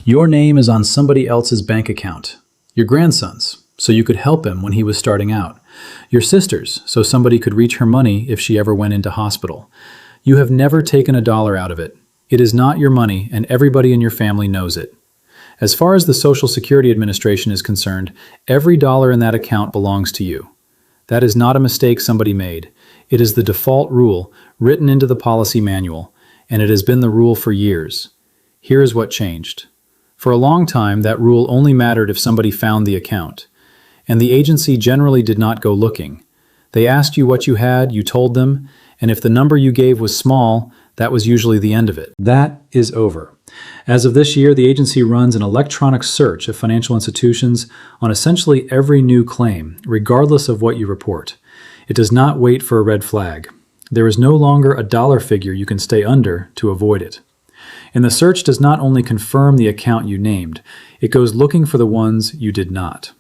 Your name is on somebody else's bank account. Your grandson's, so you could help him when he was starting out. Your sister's, so somebody could reach her money if she ever went into hospital. You have never taken a dollar out of it. It is not your money, and everybody in your family knows it. As far as the Social Security Administration is concerned, every dollar in that account belongs to you. That is not a mistake somebody made. It is the default rule written into the policy manual, and it has been the rule for years. Here is what changed. For a long time, that rule only mattered if somebody found the account. And the agency generally did not go looking. They asked you what you had, you told them, and if the number you gave was small, that was usually the end of it. That is over. As of this year, the agency runs an electronic search of financial institutions on essentially every new claim, regardless of what you report. It does not wait for a red flag. There is no longer a dollar figure you can stay under to avoid it. And the search does not only confirm the account you named, it goes looking for the ones you did not.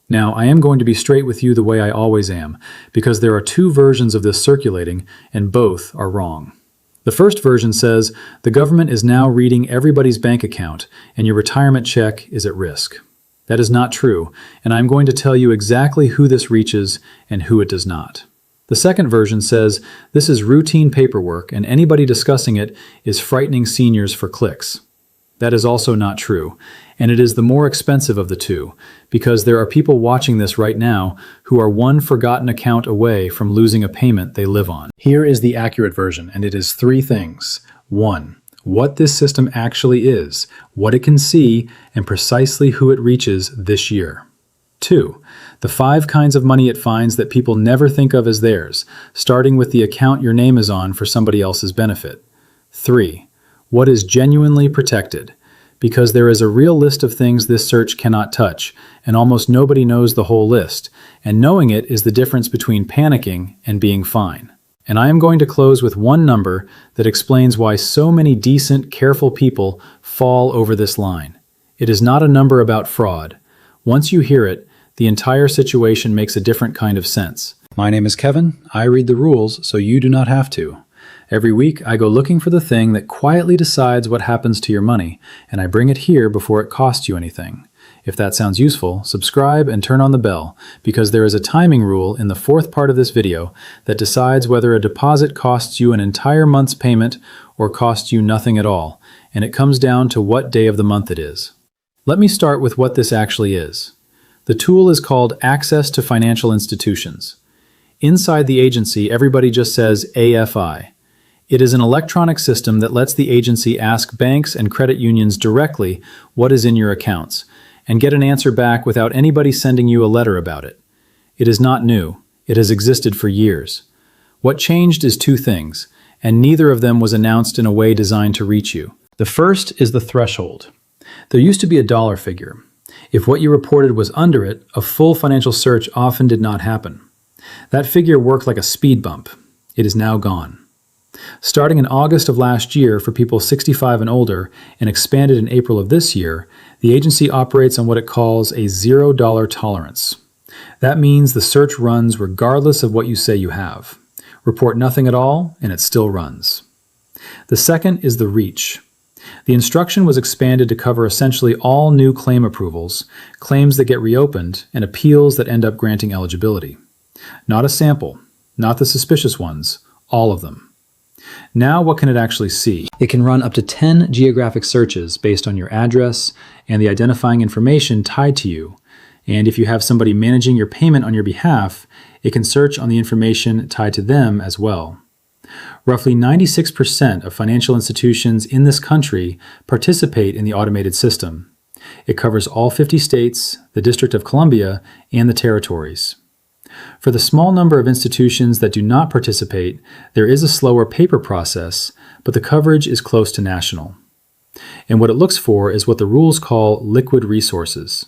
Now, I am going to be straight with you the way I always am, because there are two versions of this circulating, and both are wrong. The first version says the government is now reading everybody's bank account, and your retirement check is at risk. That is not true, and I'm going to tell you exactly who this reaches and who it does not. The second version says this is routine paperwork, and anybody discussing it is frightening seniors for clicks. That is also not true, and it is the more expensive of the two, because there are people watching this right now who are one forgotten account away from losing a payment they live on. Here is the accurate version, and it is three things. 1. What this system actually is, what it can see, and precisely who it reaches this year. 2. The 5 kinds of money it finds that people never think of as theirs, starting with the account your name is on for somebody else's benefit. 3. What is genuinely protected, because there is a real list of things this search cannot touch, and almost nobody knows the whole list, and knowing it is the difference between panicking and being fine. And I am going to close with one number that explains why so many decent, careful people fall over this line. It is not a number about fraud. Once you hear it, the entire situation makes a different kind of sense. My name is Kevin. I read the rules so you do not have to. Every week, I go looking for the thing that quietly decides what happens to your money, and I bring it here before it costs you anything. If that sounds useful, subscribe and turn on the bell, because there is a timing rule in the 4th part of this video that decides whether a deposit costs you an entire month's payment or costs you nothing at all, and it comes down to what day of the month it is. Let me start with what this actually is. The tool is called Access to Financial Institutions. Inside the agency, everybody just says AFI. It is an electronic system that lets the agency ask banks and credit unions directly what is in your accounts, and get an answer back without anybody sending you a letter about it. It is not new. It has existed for years. What changed is 2 things, and neither of them was announced in a way designed to reach you. The first is the threshold. There used to be a dollar figure. If what you reported was under it, a full financial search often did not happen. That figure worked like a speed bump. It is now gone. Starting in August of last year for people 65 and older, and expanded in April of this year, the agency operates on what it calls a $0 tolerance. That means the search runs regardless of what you say you have. Report nothing at all, and it still runs. The second is the reach. The instruction was expanded to cover essentially all new claim approvals, claims that get reopened, and appeals that end up granting eligibility. Not a sample, not the suspicious ones, all of them. Now what can it actually see? It can run up to 10 geographic searches based on your address and the identifying information tied to you. And if you have somebody managing your payment on your behalf, it can search on the information tied to them as well. Roughly 96% of financial institutions in this country participate in the automated system. It covers all 50 states, the District of Columbia, and the territories. For the small number of institutions that do not participate, there is a slower paper process, but the coverage is close to national. And what it looks for is what the rules call liquid resources: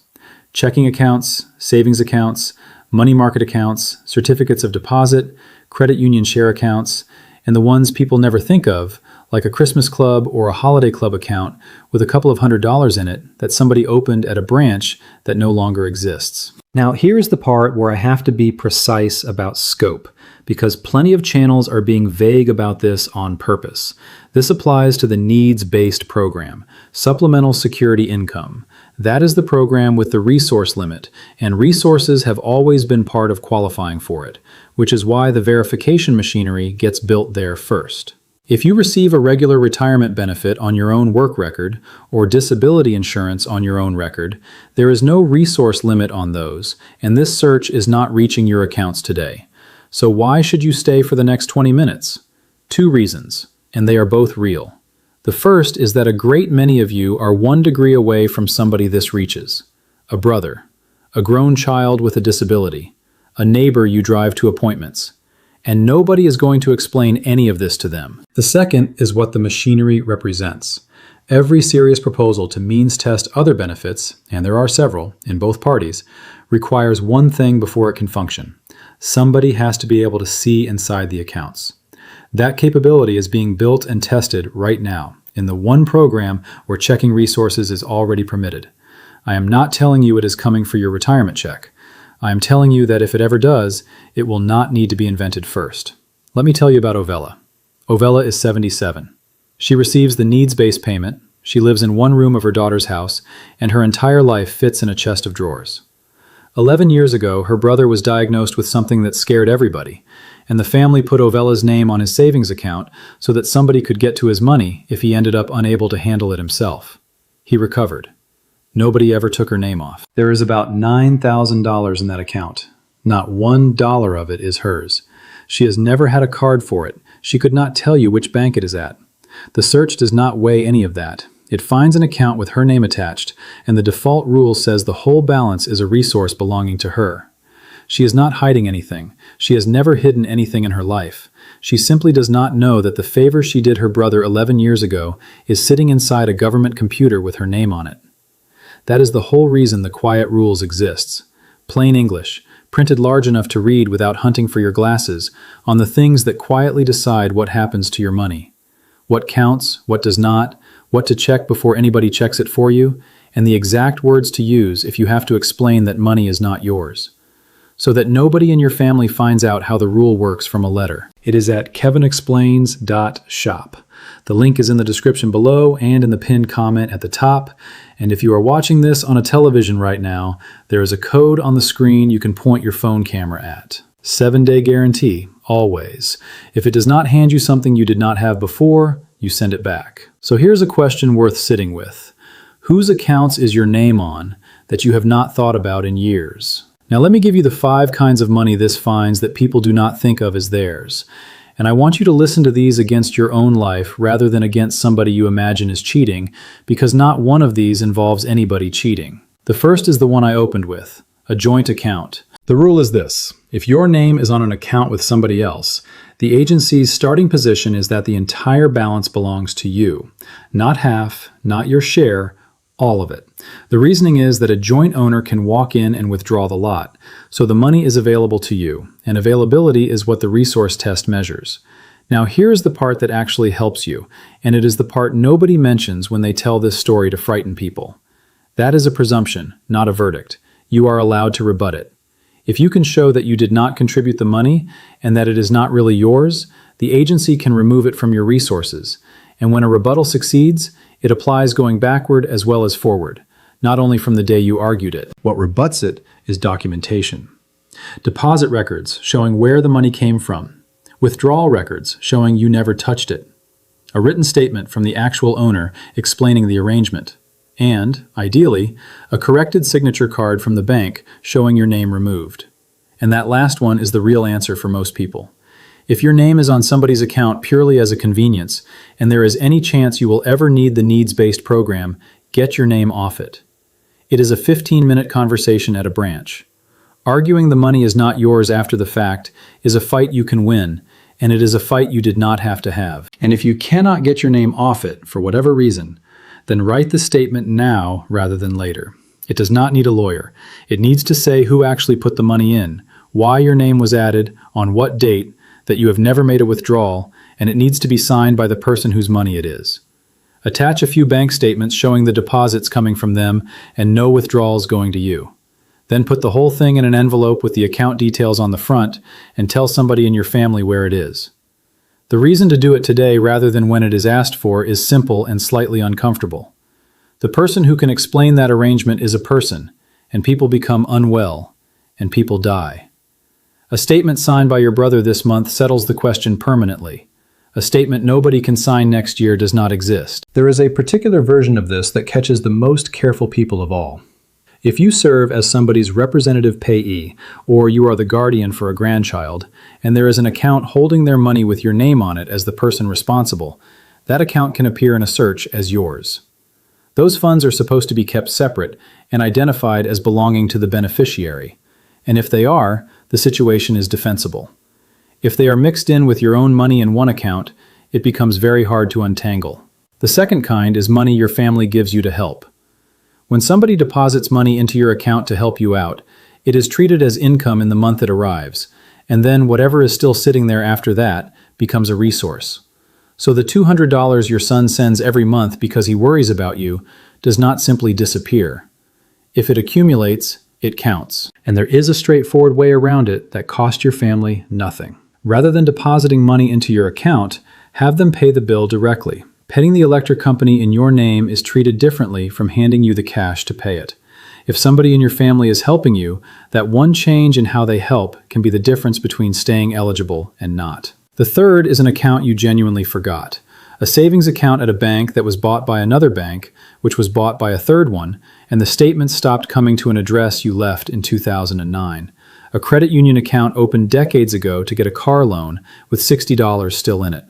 checking accounts, savings accounts, money market accounts, certificates of deposit, credit union share accounts, and the ones people never think of, like a Christmas club or a holiday club account with a couple of $100s in it that somebody opened at a branch that no longer exists. Now, here's the part where I have to be precise about scope, because plenty of channels are being vague about this on purpose. This applies to the needs-based program, supplemental security income. That is the program with the resource limit, and resources have always been part of qualifying for it, which is why the verification machinery gets built there first. If you receive a regular retirement benefit on your own work record or disability insurance on your own record, there is no resource limit on those, and this search is not reaching your accounts today. So why should you stay for the next 20 minutes? 2 reasons, and they are both real. The first is that a great many of you are 1 degree away from somebody this reaches: a brother, a grown child with a disability, a neighbor you drive to appointments, and nobody is going to explain any of this to them. The second is what the machinery represents. Every serious proposal to means test other benefits, and there are several in both parties, requires one thing before it can function. Somebody has to be able to see inside the accounts. That capability is being built and tested right now in the one program where checking resources is already permitted. I am not telling you it is coming for your retirement check. I am telling you that if it ever does, it will not need to be invented first. Let me tell you about Ovella. Ovella is 77. She receives the needs-based payment, she lives in one room of her daughter's house, and her entire life fits in a chest of drawers. 11 years ago, her brother was diagnosed with something that scared everybody, and the family put Ovella's name on his savings account so that somebody could get to his money if he ended up unable to handle it himself. He recovered. Nobody ever took her name off. There is about $9,000 in that account. Not $1 of it is hers. She has never had a card for it. She could not tell you which bank it is at. The search does not weigh any of that. It finds an account with her name attached, and the default rule says the whole balance is a resource belonging to her. She is not hiding anything. She has never hidden anything in her life. She simply does not know that the favor she did her brother 11 years ago is sitting inside a government computer with her name on it. That is the whole reason the Quiet Rules exists. Plain English, printed large enough to read without hunting for your glasses, on the things that quietly decide what happens to your money. What counts, what does not, what to check before anybody checks it for you, and the exact words to use if you have to explain that money is not yours. So that nobody in your family finds out how the rule works from a letter. It is at kevinexplains.shop. The link is in the description below and in the pinned comment at the top. And if you are watching this on a television right now, there is a code on the screen you can point your phone camera at. 7-day guarantee, always. If it does not hand you something you did not have before, you send it back. So here's a question worth sitting with. Whose accounts is your name on that you have not thought about in years? Now let me give you the 5 kinds of money this finds that people do not think of as theirs. And I want you to listen to these against your own life rather than against somebody you imagine is cheating, because not one of these involves anybody cheating. The first is the one I opened with, a joint account. The rule is this: if your name is on an account with somebody else, the agency's starting position is that the entire balance belongs to you. Not half, not your share, all of it. The reasoning is that a joint owner can walk in and withdraw the lot, so the money is available to you, and availability is what the resource test measures. Now here's the part that actually helps you, and it is the part nobody mentions when they tell this story to frighten people. That is a presumption, not a verdict. You are allowed to rebut it. If you can show that you did not contribute the money and that it is not really yours, the agency can remove it from your resources. And when a rebuttal succeeds, it applies going backward as well as forward, not only from the day you argued it. What rebuts it is documentation. Deposit records showing where the money came from. Withdrawal records showing you never touched it. A written statement from the actual owner explaining the arrangement. And, ideally, a corrected signature card from the bank showing your name removed. And that last one is the real answer for most people. If your name is on somebody's account purely as a convenience, and there is any chance you will ever need the needs-based program, get your name off it. It is a 15-minute conversation at a branch. Arguing the money is not yours after the fact is a fight you can win, and it is a fight you did not have to have. And if you cannot get your name off it for whatever reason, then write the statement now rather than later. It does not need a lawyer. It needs to say who actually put the money in, why your name was added, on what date, that you have never made a withdrawal, and it needs to be signed by the person whose money it is. Attach a few bank statements showing the deposits coming from them and no withdrawals going to you. Then put the whole thing in an envelope with the account details on the front and tell somebody in your family where it is. The reason to do it today rather than when it is asked for is simple and slightly uncomfortable. The person who can explain that arrangement is a person, and people become unwell, and people die. A statement signed by your brother this month settles the question permanently. A statement nobody can sign next year does not exist. There is a particular version of this that catches the most careful people of all. If you serve as somebody's representative payee, or you are the guardian for a grandchild, and there is an account holding their money with your name on it as the person responsible, that account can appear in a search as yours. Those funds are supposed to be kept separate and identified as belonging to the beneficiary, and if they are, the situation is defensible. If they are mixed in with your own money in one account, it becomes very hard to untangle. The second kind is money your family gives you to help. When somebody deposits money into your account to help you out, it is treated as income in the month it arrives, and then whatever is still sitting there after that becomes a resource. So the $200 your son sends every month because he worries about you does not simply disappear. If it accumulates, it counts. And there is a straightforward way around it that costs your family nothing. Rather than depositing money into your account, have them pay the bill directly. Paying the electric company in your name is treated differently from handing you the cash to pay it. If somebody in your family is helping you, that one change in how they help can be the difference between staying eligible and not. The third is an account you genuinely forgot. A savings account at a bank that was bought by another bank, which was bought by a third one, and the statements stopped coming to an address you left in 2009. A credit union account opened decades ago to get a car loan with $60 still in it.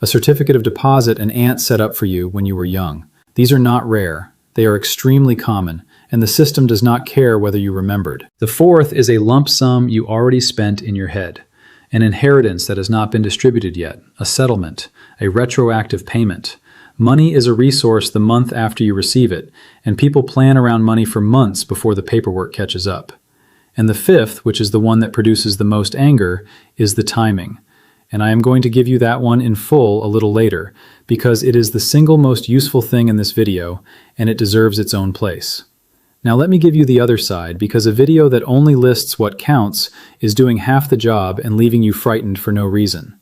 A certificate of deposit an aunt set up for you when you were young. These are not rare. They are extremely common, and the system does not care whether you remembered. The fourth is a lump sum you already spent in your head. An inheritance that has not been distributed yet, a settlement, a retroactive payment. Money is a resource the month after you receive it, and people plan around money for months before the paperwork catches up. And the fifth, which is the one that produces the most anger, is the timing. And I am going to give you that one in full a little later, because it is the single most useful thing in this video, and it deserves its own place. Now let me give you the other side, because a video that only lists what counts is doing half the job and leaving you frightened for no reason.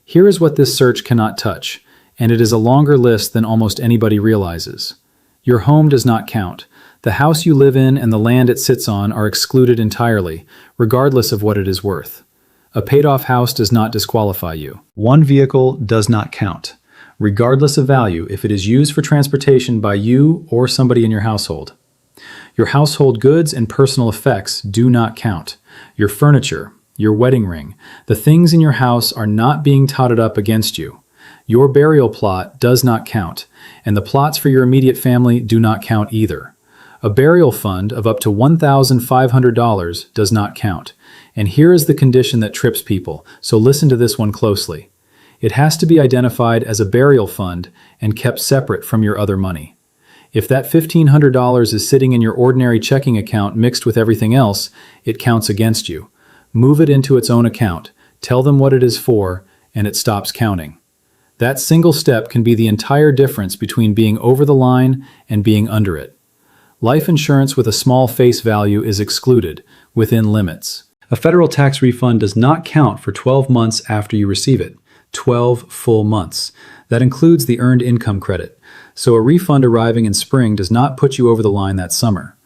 Here is what this search cannot touch, and it is a longer list than almost anybody realizes. Your home does not count. The house you live in and the land it sits on are excluded entirely, regardless of what it is worth. A paid-off house does not disqualify you. One vehicle does not count, regardless of value if it is used for transportation by you or somebody in your household. Your household goods and personal effects do not count. Your furniture, your wedding ring, the things in your house are not being totted up against you. Your burial plot does not count, and the plots for your immediate family do not count either. A burial fund of up to $1,500 does not count. And here is the condition that trips people, so listen to this one closely. It has to be identified as a burial fund and kept separate from your other money. If that $1,500 is sitting in your ordinary checking account mixed with everything else, it counts against you. Move it into its own account, tell them what it is for, and it stops counting. That single step can be the entire difference between being over the line and being under it. Life insurance with a small face value is excluded, within limits. A federal tax refund does not count for 12 months after you receive it. 12 full months. That includes the earned income credit. So a refund arriving in spring does not put you over the line that summer.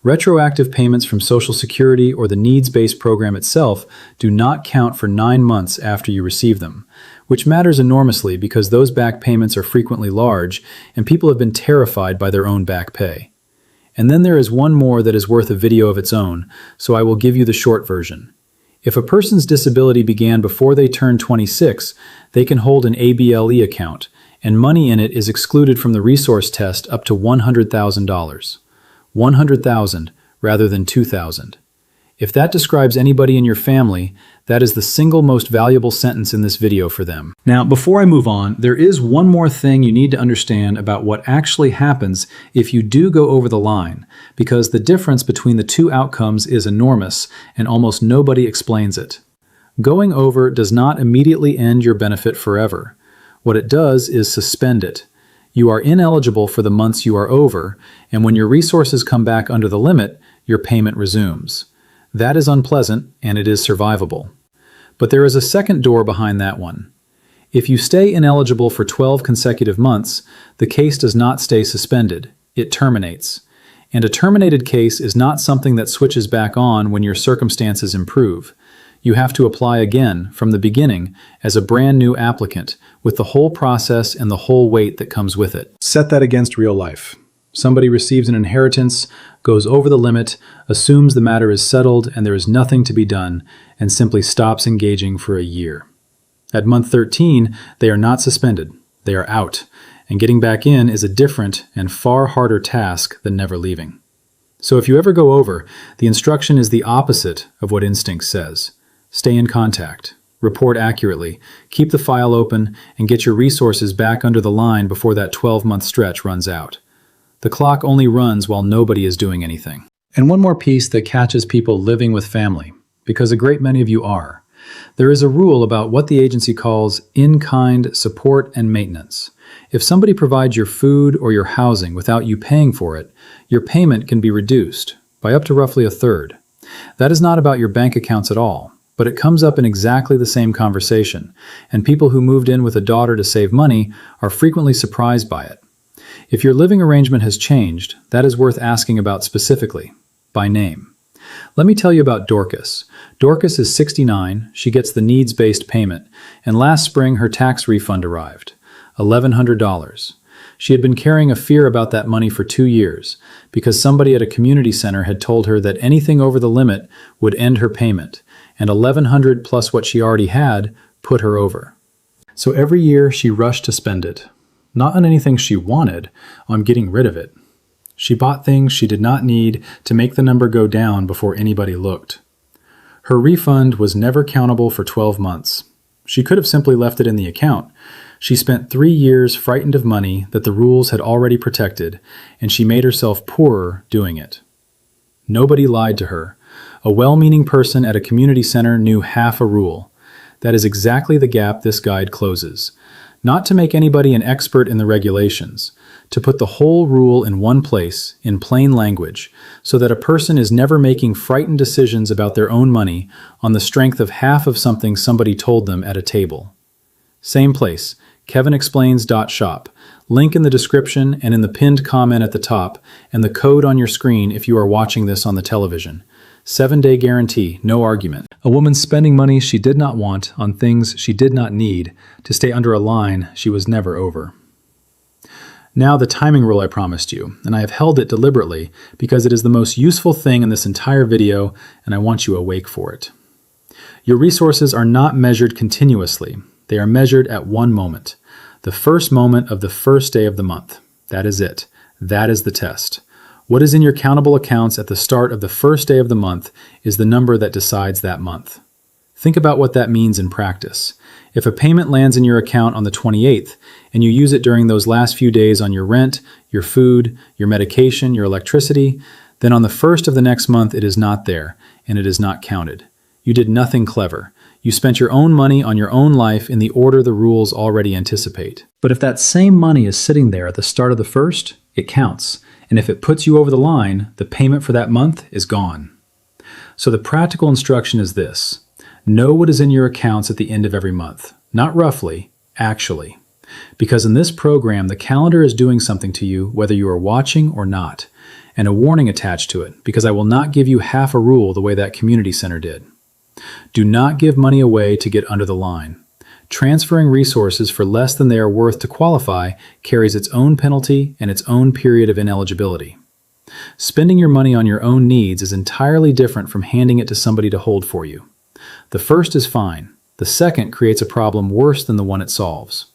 Retroactive payments from Social Security or the needs-based program itself do not count for 9 months after you receive them, which matters enormously because those back payments are frequently large and people have been terrified by their own back pay. And then there is one more that is worth a video of its own, so I will give you the short version. If a person's disability began before they turned 26, they can hold an ABLE account, and money in it is excluded from the resource test up to $100,000. $100,000 rather than $2,000. If that describes anybody in your family, that is the single most valuable sentence in this video for them. Now, before I move on, there is one more thing you need to understand about what actually happens if you do go over the line, because the difference between the two outcomes is enormous and almost nobody explains it. Going over does not immediately end your benefit forever. What it does is suspend it. You are ineligible for the months you are over, and when your resources come back under the limit, your payment resumes. That is unpleasant, and it is survivable. But there is a second door behind that one. If you stay ineligible for 12 consecutive months, the case does not stay suspended. It terminates. And a terminated case is not something that switches back on when your circumstances improve. You have to apply again from the beginning as a brand new applicant with the whole process and the whole weight that comes with it. Set that against real life. Somebody receives an inheritance, goes over the limit, assumes the matter is settled and there is nothing to be done, and simply stops engaging for a year. At month 13, they are not suspended. They are out, and getting back in is a different and far harder task than never leaving. So if you ever go over, the instruction is the opposite of what instinct says. Stay in contact, report accurately, keep the file open, and get your resources back under the line before that 12-month stretch runs out. The clock only runs while nobody is doing anything. And one more piece that catches people living with family, because a great many of you are. There is a rule about what the agency calls in-kind support and maintenance. If somebody provides your food or your housing without you paying for it, your payment can be reduced by up to roughly a third. That is not about your bank accounts at all, but it comes up in exactly the same conversation, and people who moved in with a daughter to save money are frequently surprised by it. If your living arrangement has changed, that is worth asking about specifically, by name. Let me tell you about Dorcas. Dorcas is 69, she gets the needs-based payment, and last spring her tax refund arrived, $1,100. She had been carrying a fear about that money for 2 years, because somebody at a community center had told her that anything over the limit would end her payment, and $1,100 plus what she already had put her over. So every year she rushed to spend it. Not on anything she wanted, on getting rid of it. She bought things she did not need to make the number go down before anybody looked. Her refund was never countable for 12 months. She could have simply left it in the account. She spent 3 years frightened of money that the rules had already protected, and she made herself poorer doing it. Nobody lied to her. A well-meaning person at a community center knew half a rule. That is exactly the gap this guide closes. Not to make anybody an expert in the regulations, to put the whole rule in one place, in plain language, so that a person is never making frightened decisions about their own money on the strength of half of something somebody told them at a table. Same place, kevinexplains.shop. Link in the description and in the pinned comment at the top, and the code on your screen if you are watching this on the television. 7-day guarantee, no argument. A woman spending money she did not want on things she did not need to stay under a line she was never over. Now the timing rule I promised you, and I have held it deliberately because it is the most useful thing in this entire video, and I want you awake for it. Your resources are not measured continuously. They are measured at one moment. The first moment of the first day of the month. That is it. That is the test. What is in your countable accounts at the start of the first day of the month is the number that decides that month. Think about what that means in practice. If a payment lands in your account on the 28th and you use it during those last few days on your rent, your food, your medication, your electricity, then on the first of the next month it is not there and it is not counted. You did nothing clever. You spent your own money on your own life in the order the rules already anticipate. But if that same money is sitting there at the start of the first, it counts. And if it puts you over the line, the payment for that month is gone. So the practical instruction is this. Know what is in your accounts at the end of every month. Not roughly, actually. Because in this program, the calendar is doing something to you whether you are watching or not. And a warning attached to it, because I will not give you half a rule the way that community center did. Do not give money away to get under the line. Transferring resources for less than they are worth to qualify carries its own penalty and its own period of ineligibility. Spending your money on your own needs is entirely different from handing it to somebody to hold for you. The first is fine. The second creates a problem worse than the one it solves.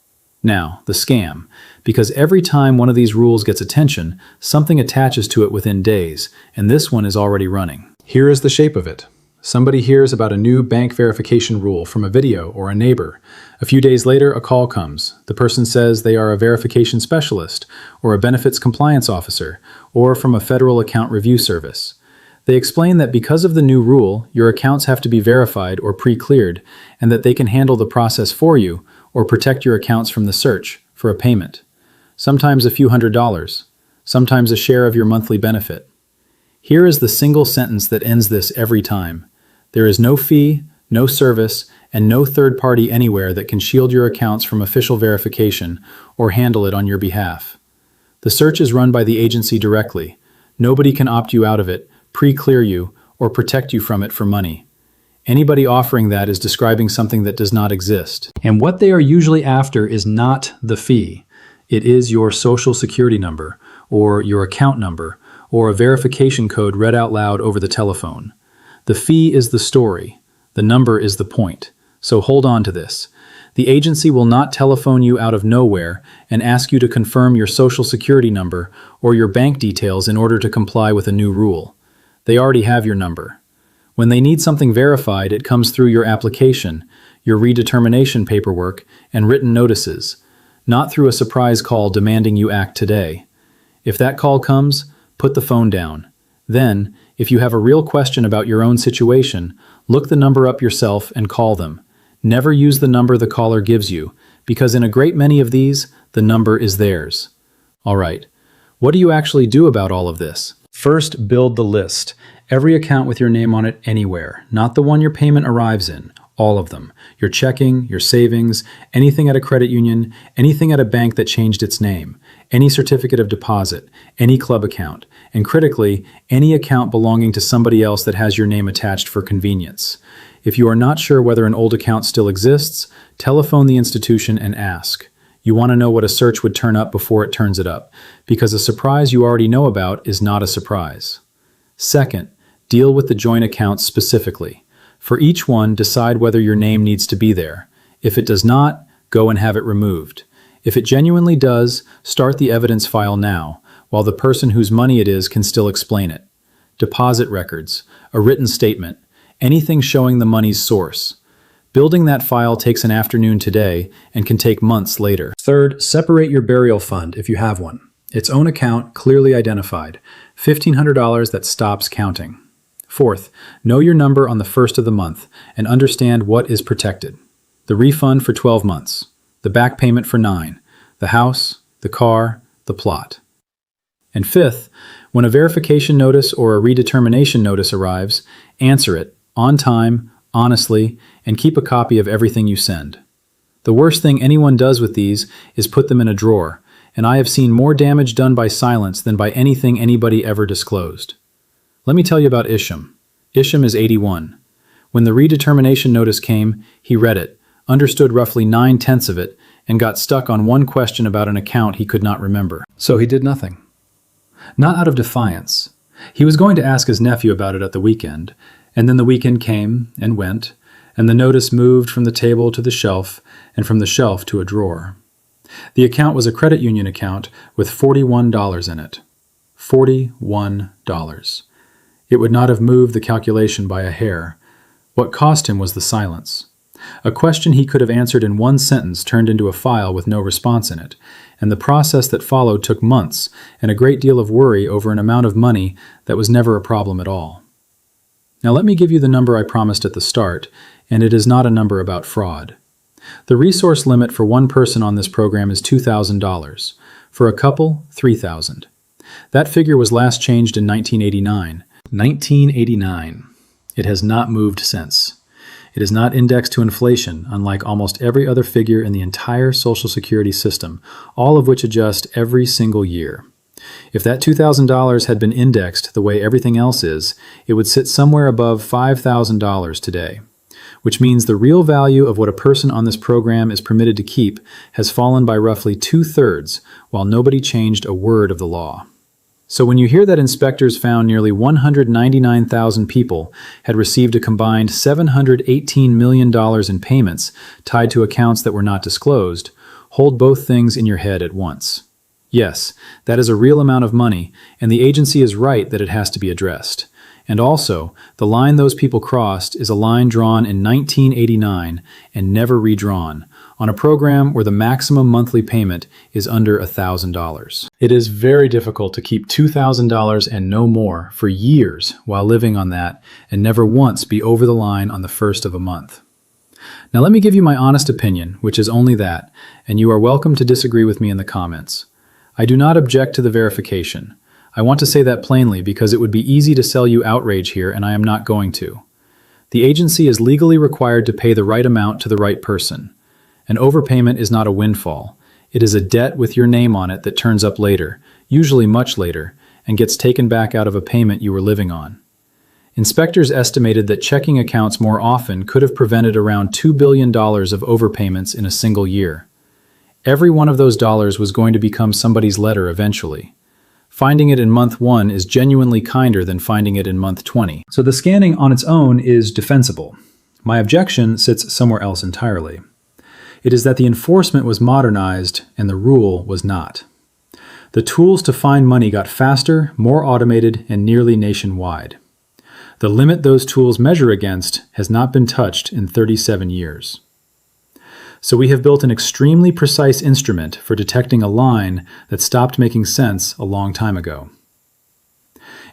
Now, the scam. Because every time one of these rules gets attention, something attaches to it within days, and this one is already running. Here is the shape of it. Somebody hears about a new bank verification rule from a video or a neighbor. A few days later, a call comes. The person says they are a verification specialist, or a benefits compliance officer, or from a federal account review service. They explain that because of the new rule, your accounts have to be verified or pre-cleared, and that they can handle the process for you, or protect your accounts from the search for a payment. Sometimes a few $100s, sometimes a share of your monthly benefit. Here is the single sentence that ends this every time. There is no fee, no service, and no third party anywhere that can shield your accounts from official verification or handle it on your behalf. The search is run by the agency directly. Nobody can opt you out of it, pre-clear you, or protect you from it for money. Anybody offering that is describing something that does not exist. And what they are usually after is not the fee. It is your social security number, or your account number, or a verification code read out loud over the telephone. The fee is the story. The number is the point. So hold on to this. The agency will not telephone you out of nowhere and ask you to confirm your social security number or your bank details in order to comply with a new rule. They already have your number. When they need something verified, it comes through your application, your redetermination paperwork, and written notices, not through a surprise call demanding you act today. If that call comes, put the phone down. Then, if you have a real question about your own situation, look the number up yourself and call them. Never use the number the caller gives you, because in a great many of these, the number is theirs. All right, what do you actually do about all of this? First, build the list. Every account with your name on it anywhere, not the one your payment arrives in. All of them. Your checking, your savings, anything at a credit union, anything at a bank that changed its name, any certificate of deposit, any club account, and critically, any account belonging to somebody else that has your name attached for convenience. If you are not sure whether an old account still exists, telephone the institution and ask. You want to know what a search would turn up before it turns it up, because a surprise you already know about is not a surprise. Second, deal with the joint accounts specifically. For each one, decide whether your name needs to be there. If it does not, go and have it removed. If it genuinely does, start the evidence file now, while the person whose money it is can still explain it. Deposit records, a written statement, anything showing the money's source. Building that file takes an afternoon today and can take months later. Third, separate your burial fund if you have one. Its own account, clearly identified. $1,500 that stops counting. Fourth, know your number on the first of the month and understand what is protected. The refund for 12 months, the back payment for 9, the house, the car, the plot. And fifth, when a verification notice or a redetermination notice arrives, answer it on time, honestly, and keep a copy of everything you send. The worst thing anyone does with these is put them in a drawer, and I have seen more damage done by silence than by anything anybody ever disclosed. Let me tell you about Isham. Isham is 81. When the redetermination notice came, he read it, understood roughly 9/10 of it, and got stuck on one question about an account he could not remember. So he did nothing. Not out of defiance. He was going to ask his nephew about it at the weekend, and then the weekend came and went, and the notice moved from the table to the shelf, and from the shelf to a drawer. The account was a credit union account with $41 in it. $41. It would not have moved the calculation by a hair. What cost him was the silence. A question he could have answered in one sentence turned into a file with no response in it, and the process that followed took months and a great deal of worry over an amount of money that was never a problem at all. Now let me give you the number I promised at the start, and it is not a number about fraud. The resource limit for one person on this program is $2,000. For a couple, $3,000. That figure was last changed in 1989. 1989. It has not moved since. It is not indexed to inflation, unlike almost every other figure in the entire Social Security system, all of which adjust every single year. If that $2,000 had been indexed the way everything else is, it would sit somewhere above $5,000 today, which means the real value of what a person on this program is permitted to keep has fallen by roughly 2/3, while nobody changed a word of the law. So when you hear that inspectors found nearly 199,000 people had received a combined $718 million in payments tied to accounts that were not disclosed, hold both things in your head at once. Yes, that is a real amount of money, and the agency is right that it has to be addressed. And also, the line those people crossed is a line drawn in 1989 and never redrawn, on a program where the maximum monthly payment is under $1,000. It is very difficult to keep $2,000 and no more for years while living on that and never once be over the line on the first of a month. Now let me give you my honest opinion, which is only that, and you are welcome to disagree with me in the comments. I do not object to the verification. I want to say that plainly because it would be easy to sell you outrage here, and I am not going to. The agency is legally required to pay the right amount to the right person. An overpayment is not a windfall. It is a debt with your name on it that turns up later, usually much later, and gets taken back out of a payment you were living on. Inspectors estimated that checking accounts more often could have prevented around $2 billion of overpayments in a single year. Every one of those dollars was going to become somebody's letter eventually. Finding it in month 1 is genuinely kinder than finding it in month 20. So the scanning on its own is defensible. My objection sits somewhere else entirely. It is that the enforcement was modernized and the rule was not. The tools to find money got faster, more automated, and nearly nationwide. The limit those tools measure against has not been touched in 37 years. So we have built an extremely precise instrument for detecting a line that stopped making sense a long time ago.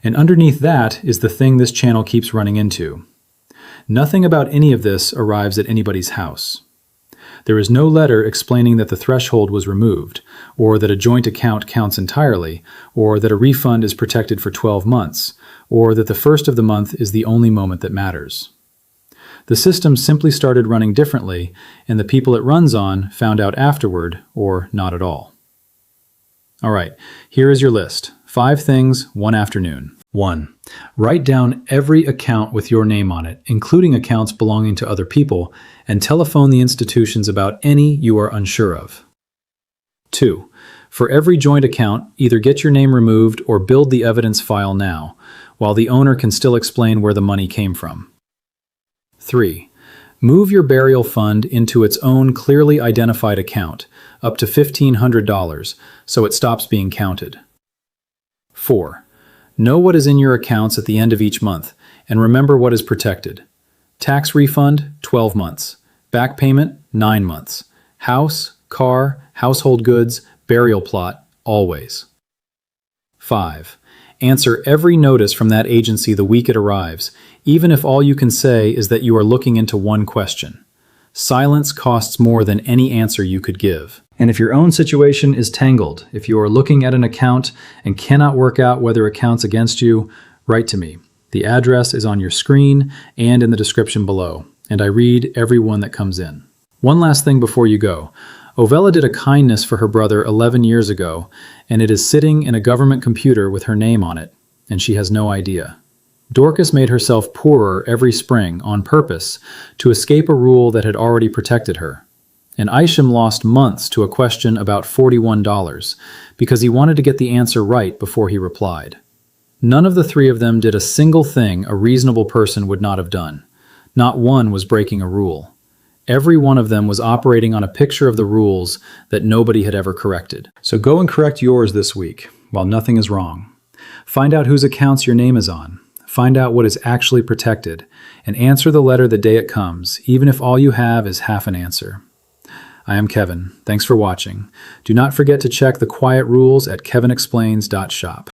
And underneath that is the thing this channel keeps running into. Nothing about any of this arrives at anybody's house. There is no letter explaining that the threshold was removed, or that a joint account counts entirely, or that a refund is protected for 12 months, or that the first of the month is the only moment that matters. The system simply started running differently, and the people it runs on found out afterward, or not at all. All right, here is your list. 5 things, one afternoon. 1. Write down every account with your name on it, including accounts belonging to other people, and telephone the institutions about any you are unsure of. 2. For every joint account, either get your name removed or build the evidence file now, while the owner can still explain where the money came from. 3. Move your burial fund into its own clearly identified account, up to $1,500, so it stops being counted. 4. Know what is in your accounts at the end of each month, and remember what is protected. Tax refund, 12 months. Back payment, 9 months. House, car, household goods, burial plot, always. 5. Answer every notice from that agency the week it arrives, even if all you can say is that you are looking into one question. Silence costs more than any answer you could give. And if your own situation is tangled, if you are looking at an account and cannot work out whether it counts against you, write to me. The address is on your screen and in the description below, and I read every one that comes in. One last thing before you go. Ovella did a kindness for her brother 11 years ago, and it is sitting in a government computer with her name on it, and she has no idea. Dorcas made herself poorer every spring on purpose to escape a rule that had already protected her. And Isham lost months to a question about $41 because he wanted to get the answer right before he replied. None of the 3 of them did a single thing a reasonable person would not have done. Not one was breaking a rule. Every one of them was operating on a picture of the rules that nobody had ever corrected. So go and correct yours this week, while nothing is wrong. Find out whose accounts your name is on. Find out what is actually protected, and answer the letter the day it comes, even if all you have is half an answer. I am Kevin. Thanks for watching. Do not forget to check the quiet rules at kevinexplains.shop.